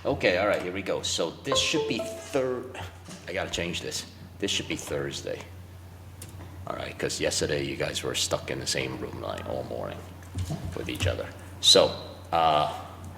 Okay, all right, here we go. So this should be I gotta change this. This should be Thursday. All right, because yesterday you guys were stuck in the same room like all morning with each other. So,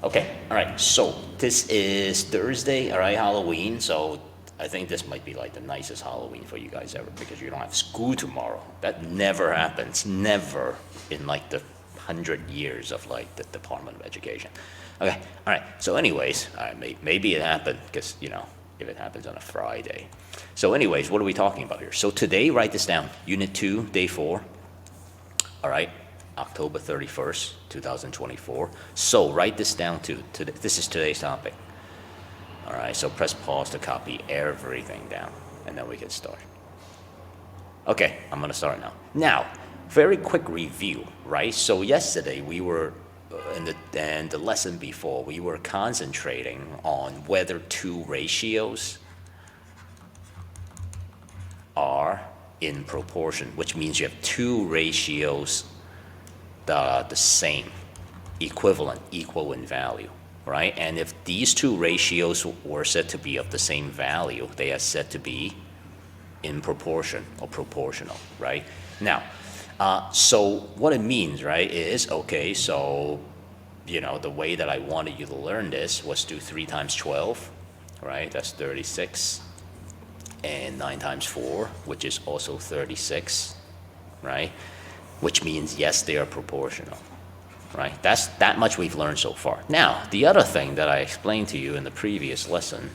okay, all right. So this is Thursday, all right, Halloween. So I think this might be like the nicest Halloween for you guys ever because you don't have school tomorrow. That never happens, never in like the 100 years of like the Department of Education. Okay, all right. So anyways, all right, maybe it happened because, you know, if it happens on a Friday. So anyways, what are we talking about here? So today, write this down. Unit 2, Day 4. All right, October 31st, 2024. So write this down too. This is today's topic. All right, so press pause to copy everything down, and then we can start. Okay, I'm gonna start now. Now, very quick review, right? So yesterday we were, and the lesson before, we were concentrating on whether two ratios are in proportion, which means you have two ratios that are the same, equivalent, equal in value, right? And if these two ratios were said to be of the same value, they are said to be in proportion or proportional, right? Now, so what it means, right, is, okay, so, you know, the way that I wanted you to learn this was do 3 times 12, right? That's 36. And 9 times 4, which is also 36, right? Which means, yes, they are proportional, right? That's that much we've learned so far. Now, the other thing that I explained to you in the previous lesson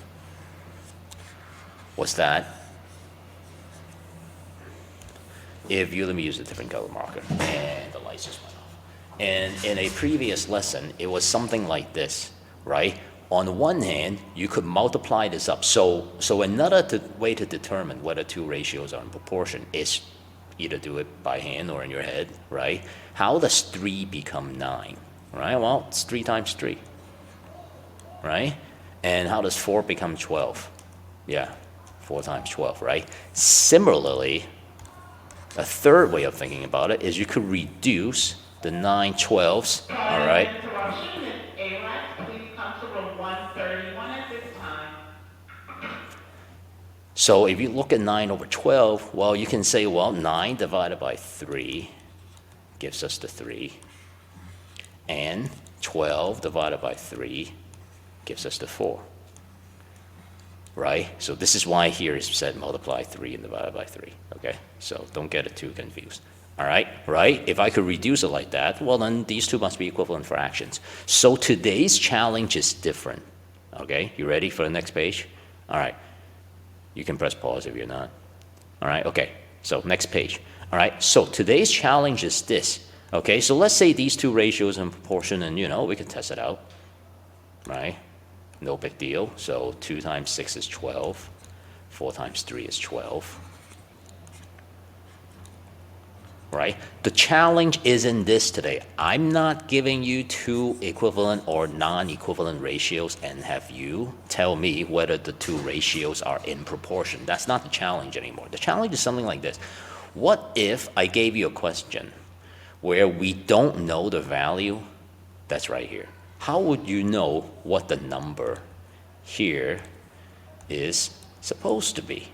was that let me use a different color marker, and the lights just went off. And in a previous lesson, it was something like this, right? On one hand, you could multiply this up. So another way to determine whether two ratios are in proportion is either do it by hand or in your head, right? How does 3 become 9, right? Well, it's 3 times 3, right? And how does 4 become 12? Yeah, 4 times 12, right? Similarly, a third way of thinking about it is you could reduce the 9 12s, all right? So if you look at 9 over 12, well, you can say, well, 9 divided by 3 gives us the 3, and 12 divided by 3 gives us the 4, right? So this is why here is said multiply 3 and divide by 3, okay? So don't get it too confused, all right? Right? If I could reduce it like that, well, then these two must be equivalent fractions. So today's challenge is different, okay? You ready for the next page? All right. You can press pause if you're not. All right, okay, so next page. All right, so today's challenge is this, okay? So let's say these two ratios in proportion, and, you know, we can test it out, right? No big deal. So 2 times 6 is 12. 4 times 3 is 12. Right? The challenge isn't this today. I'm not giving you two equivalent or non-equivalent ratios and have you tell me whether the two ratios are in proportion. That's not the challenge anymore. The challenge is something like this. What if I gave you a question where we don't know the value that's right here? How would you know what the number here is supposed to be?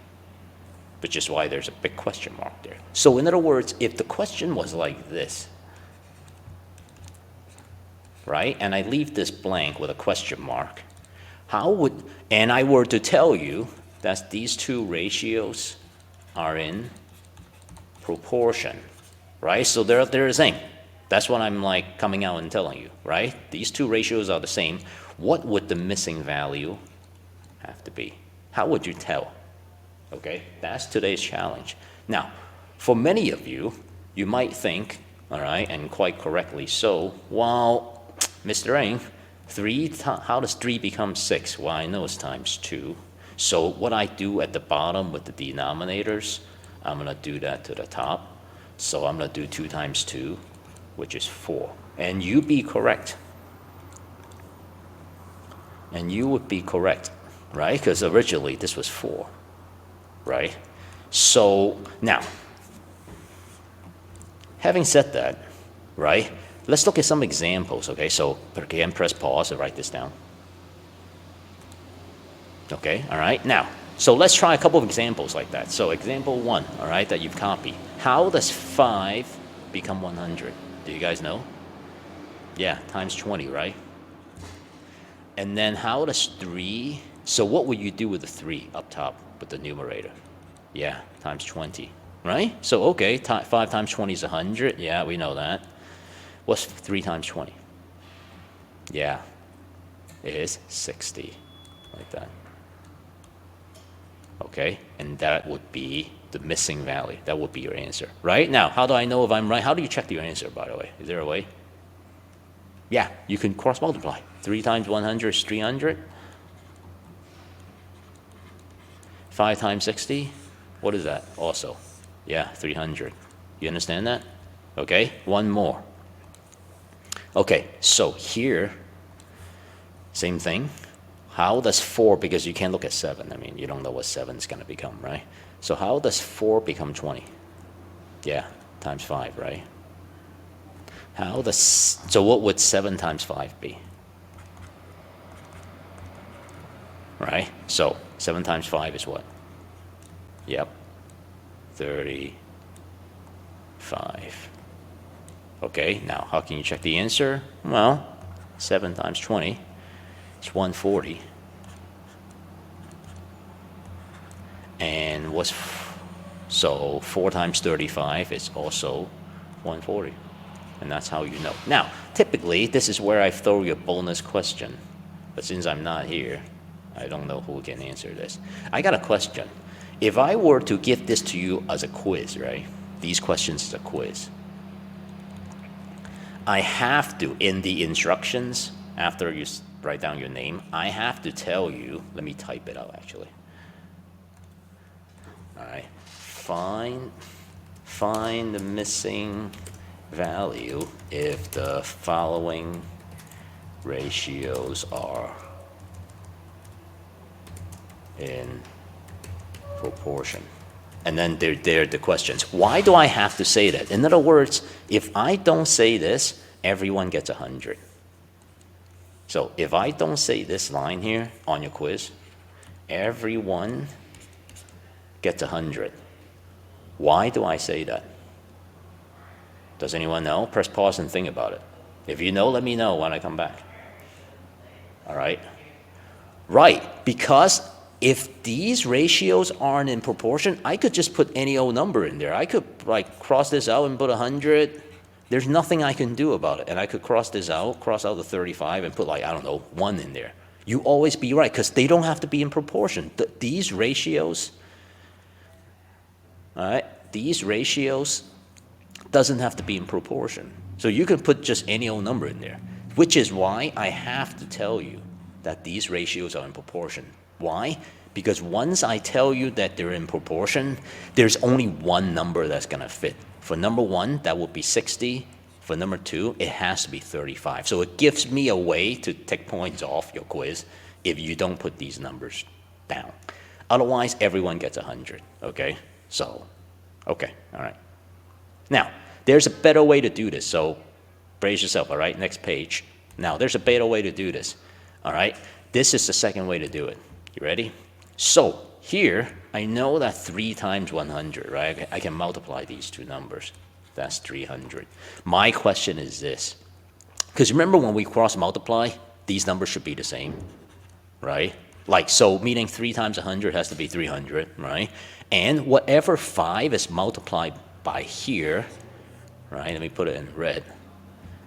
Which is why there's a big question mark there. So in other words, if the question was like this, right, and I leave this blank with a question mark, and I were to tell you that these two ratios are in proportion, right? So they're the same. That's what I'm like coming out and telling you, right? These two ratios are the same. What would the missing value have to be? How would you tell? Okay, that's today's challenge. Now, for many of you, you might think, all right, and quite correctly so, well, Mr. Ng, how does 3 become 6? Well, I know it's times 2. So what I do at the bottom with the denominators, I'm going to do that to the top. So I'm going to do 2 times 2, which is 4. And you be correct. And you would be correct, right? Because originally this was 4, right? So now, having said that, right, let's look at some examples, okay? So again, press pause and write this down. Okay, all right? Now, so let's try a couple of examples like that. So example 1, all right, that you've copied. How does 5 become 100? Do you guys know? Yeah, times 20, right? And then how does 3, so what would you do with the 3 up top with the numerator? Yeah, times 20, right? So, okay, 5 times 20 is 100. Yeah, we know that. What's 3 times 20? Yeah, it is 60, like that. Okay, and that would be the missing value. That would be your answer, right? Now, how do I know if I'm right? How do you check your answer, by the way? Is there a way? Yeah, you can cross multiply. 3 times 100 is 300. 5 times 60, what is that also? Yeah, 300. You understand that? Okay, one more. Okay, so here, same thing. How does 4, because you can't look at 7. I mean, you don't know what 7 is going to become, right? So how does 4 become 20? Yeah, times 5, right? So what would 7 times 5 be? Right? So 7 times 5 is what? Yep, 35. Okay, now how can you check the answer? Well, 7 times 20 is 140. And so 4 times 35 is also 140. And that's how you know. Now, typically, this is where I throw you a bonus question. But since I'm not here, I don't know who can answer this. I got a question. If I were to give this to you as a quiz, right? These questions is a quiz. I have to, in the instructions, after you write down your name, I have to tell you, let me type it out actually. All right, find the missing value if the following ratios are in proportion. And then there are the questions. Why do I have to say that? In other words, if I don't say this, everyone gets 100. So if I don't say this line here on your quiz, everyone gets 100. Why do I say that? Does anyone know? Press pause and think about it. If you know, let me know when I come back. All right? Right, because if these ratios aren't in proportion, I could just put any old number in there. I could like cross this out and put 100. There's nothing I can do about it. And I could cross this out, cross out the 35 and put like, I don't know, 1 in there. You always be right because they don't have to be in proportion. These ratios, all right, these ratios doesn't have to be in proportion. So you can put just any old number in there, which is why I have to tell you that these ratios are in proportion. Why? Because once I tell you that they're in proportion, there's only one number that's going to fit. For number 1, that would be 60. For number 2, it has to be 35. So it gives me a way to take points off your quiz if you don't put these numbers down. Otherwise, everyone gets 100, okay? So, okay, all right. Now, there's a better way to do this, so brace yourself, all right? Next page. Now, there's a better way to do this, all right? This is the second way to do it. You ready? So, here, I know that 3 times 100, right? I can multiply these two numbers. That's 300. My question is this. Because remember when we cross multiply, these numbers should be the same, right? Like, so meaning 3 times 100 has to be 300, right? And whatever 5 is multiplied by here, right? Let me put it in red,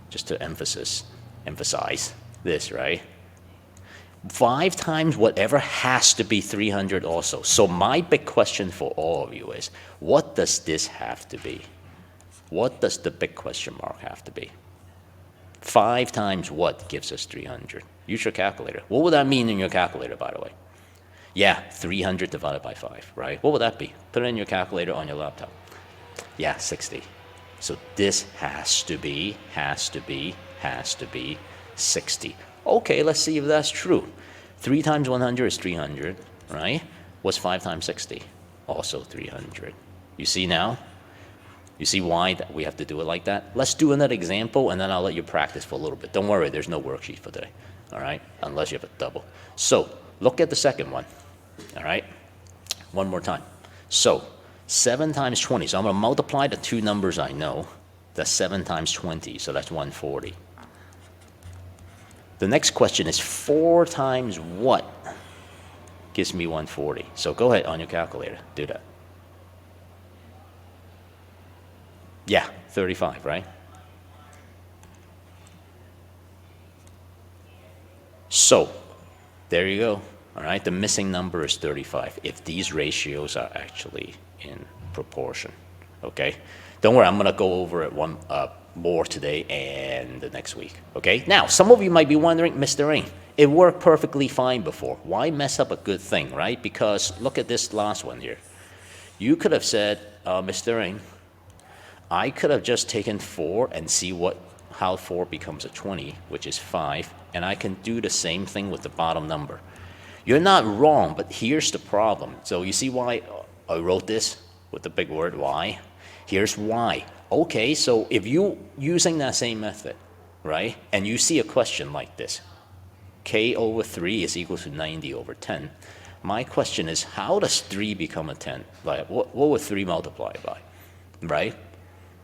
just to emphasize this, right? 5 times whatever has to be 300 also. So my big question for all of you is, what does this have to be? What does the big question mark have to be? 5 times what gives us 300? Use your calculator. What would that mean in your calculator, by the way? Yeah, 300 divided by 5, right? What would that be? Put it in your calculator on your laptop. Yeah, 60. So this has to be 60. Okay, let's see if that's true. 3 times 100 is 300, right? What's 5 times 60? Also 300. You see now? You see why we have to do it like that? Let's do another example, and then I'll let you practice for a little bit. Don't worry, there's no worksheet for today, all right? Unless you have a double. So look at the second one, all right? One more time. So 7 times 20. So I'm going to multiply the two numbers I know. That's 7 times 20, so that's 140. The next question is 4 times what gives me 140? So go ahead on your calculator, do that. Yeah, 35, right? So there you go. All right, the missing number is 35 if these ratios are actually in proportion, okay? Don't worry, I'm going to go over it more today and the next week, okay? Now, some of you might be wondering, Mr. Ng, it worked perfectly fine before. Why mess up a good thing, right? Because look at this last one here. You could have said, Mr. Ng, I could have just taken 4 and see how 4 becomes a 20, which is 5, and I can do the same thing with the bottom number. You're not wrong, but here's the problem. So you see why I wrote this with the big word why? Here's why. Okay, so if you using that same method, right, and you see a question like this, k over 3 is equal to 90 over 10. My question is, how does 3 become a 10? Like, what would 3 multiply by, right?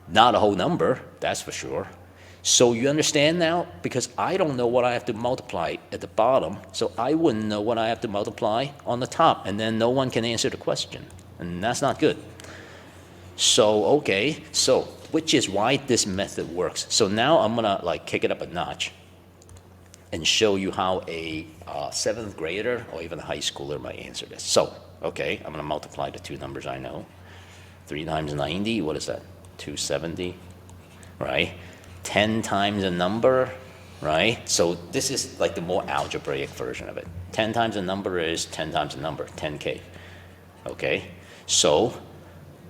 Not a whole number, that's for sure. So you understand now? Because I don't know what I have to multiply at the bottom, so I wouldn't know what I have to multiply on the top, and then no one can answer the question, and that's not good. So, okay, so which is why this method works. So now I'm gonna like kick it up a notch and show you how a 7th grader or even a high schooler might answer this. So, okay, I'm gonna multiply the two numbers I know. 3 times 90, what is that? 270, right? 10 times a number, right? So this is like the more algebraic version of it. 10 times a number is 10 times a number, 10K, okay? So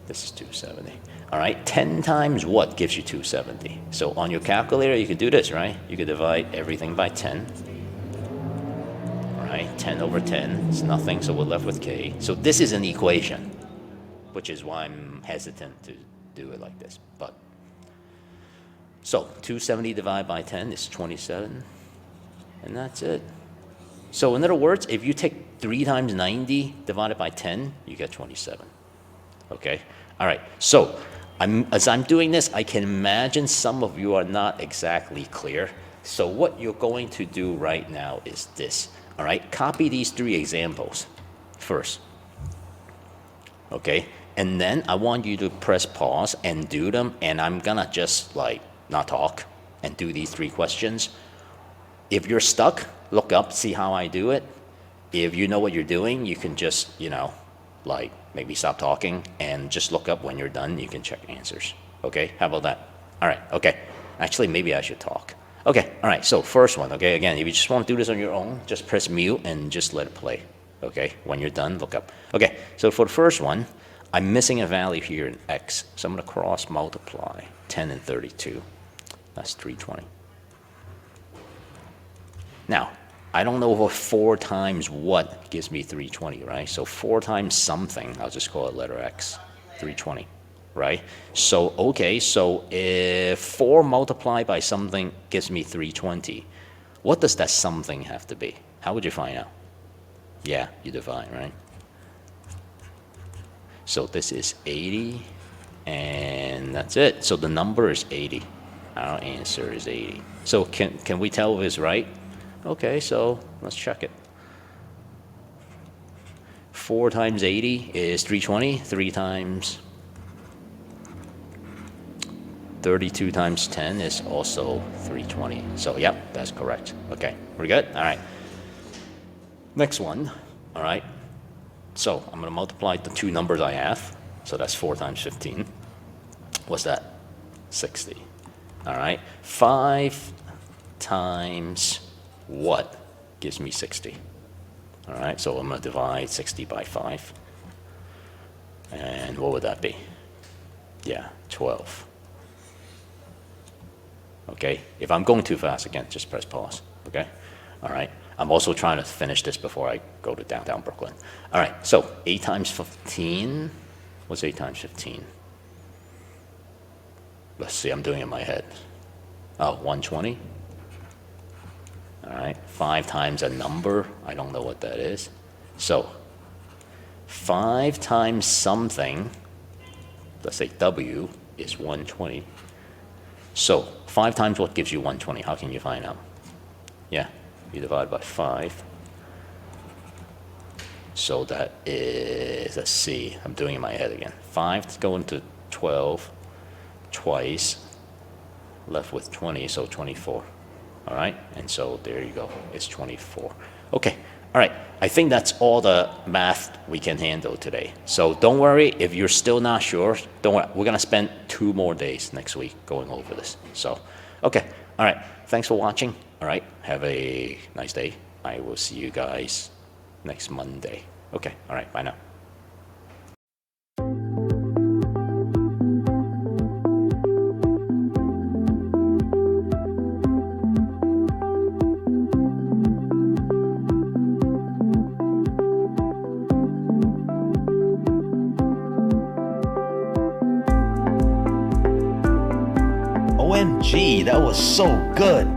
this is 270. All right, 10 times what gives you 270? So on your calculator, you could do this, right? You could divide everything by 10. All right, 10 over 10 is nothing, so we're left with K. So this is an equation, which is why I'm hesitant to do it like this. But so 270 divided by 10 is 27, and that's it. So in other words, if you take 3 times 90 divided by 10, you get 27. Okay? All right. So as I'm doing this, I can imagine some of you are not exactly clear. So what you're going to do right now is this. All right? Copy these 3 examples first. Okay? And then I want you to press pause and do them, and I'm gonna just like not talk and do these 3 questions. If you're stuck, look up, see how I do it. If you know what you're doing, you can just, like maybe stop talking and just look up when you're done. You can check answers. Okay, how about that? All right, okay. Actually, maybe I should talk. Okay, all right, so first one, okay, again, if you just want to do this on your own, just press mute and just let it play. Okay, when you're done, look up. Okay, so for the first one, I'm missing a value here in x, so I'm going to cross multiply 10 and 32. That's 320. Now, I don't know what 4 times what gives me 320, right? So 4 times something, I'll just call it letter x, 320, right? So, okay, so if 4 multiplied by something gives me 320, what does that something have to be? How would you find out? Yeah, you divide, right? So this is 80, and that's it. So the number is 80. Our answer is 80. So can we tell if it's right? Okay, so let's check it. 4 times 80 is 320. 3 times 32 times 10 is also 320. So yep, that's correct. Okay, we're good? All right. Next one, all right? So I'm gonna multiply the two numbers I have. So that's 4 times 15. What's that? 60. All right? 5 times what gives me 60? All right, so I'm gonna divide 60 by 5. And what would that be? Yeah, 12. Okay, if I'm going too fast, again, just press pause, okay? All right, I'm also trying to finish this before I go to downtown Brooklyn. All right, so 8 times 15, what's 8 times 15? Let's see, I'm doing it in my head. Oh, 120? All right, 5 times a number, I don't know what that is. So 5 times something, let's say W, is 120. So 5 times what gives you 120? How can you find out? Yeah, you divide by 5. So that is, let's see, I'm doing it in my head again. 5 going to 12 twice, left with 20, so 24. All right, and so there you go, it's 24. Okay, all right, I think that's all the math we can handle today. So don't worry, if you're still not sure, don't worry, we're gonna spend 2 more days next week going over this. So, okay, all right, thanks for watching. All right, have a nice day. I will see you guys next Monday. Okay, all right, bye now. OMG, that was so good.